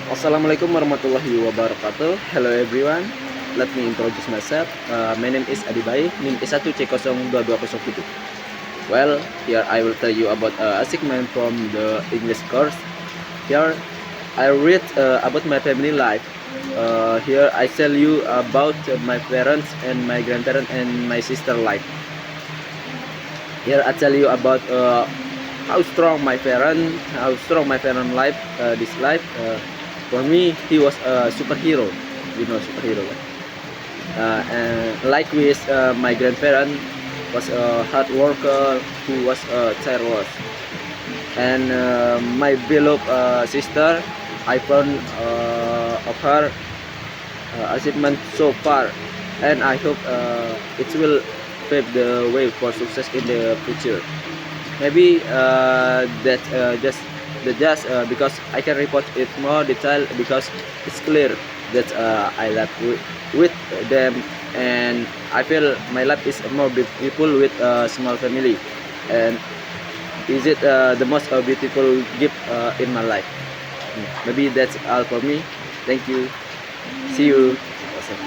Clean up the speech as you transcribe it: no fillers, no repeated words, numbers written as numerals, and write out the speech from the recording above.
Assalamualaikum warahmatullahi wabarakatuh. Hello everyone. Let me introduce myself. My name is Adibai. NIM is 1C02207. Well, here I will tell you about a segment from the English course. Here I read about my family life. Here I tell you about my parents and my grandparents and my sister life. Here I tell you about how strong my parent life, this life. For me, he was a superhero, superhero. And like with my grandparent, was a hard worker who was tireless. And my beloved sister, I found of her achievement so far, and I hope it will pave the way for success in the future. Maybe that just because I can report it more detail because it's clear that I live with them, and I feel my life is more beautiful with a small family, and is it the most beautiful gift in my life. Maybe that's all for me. Thank you. See you. Awesome.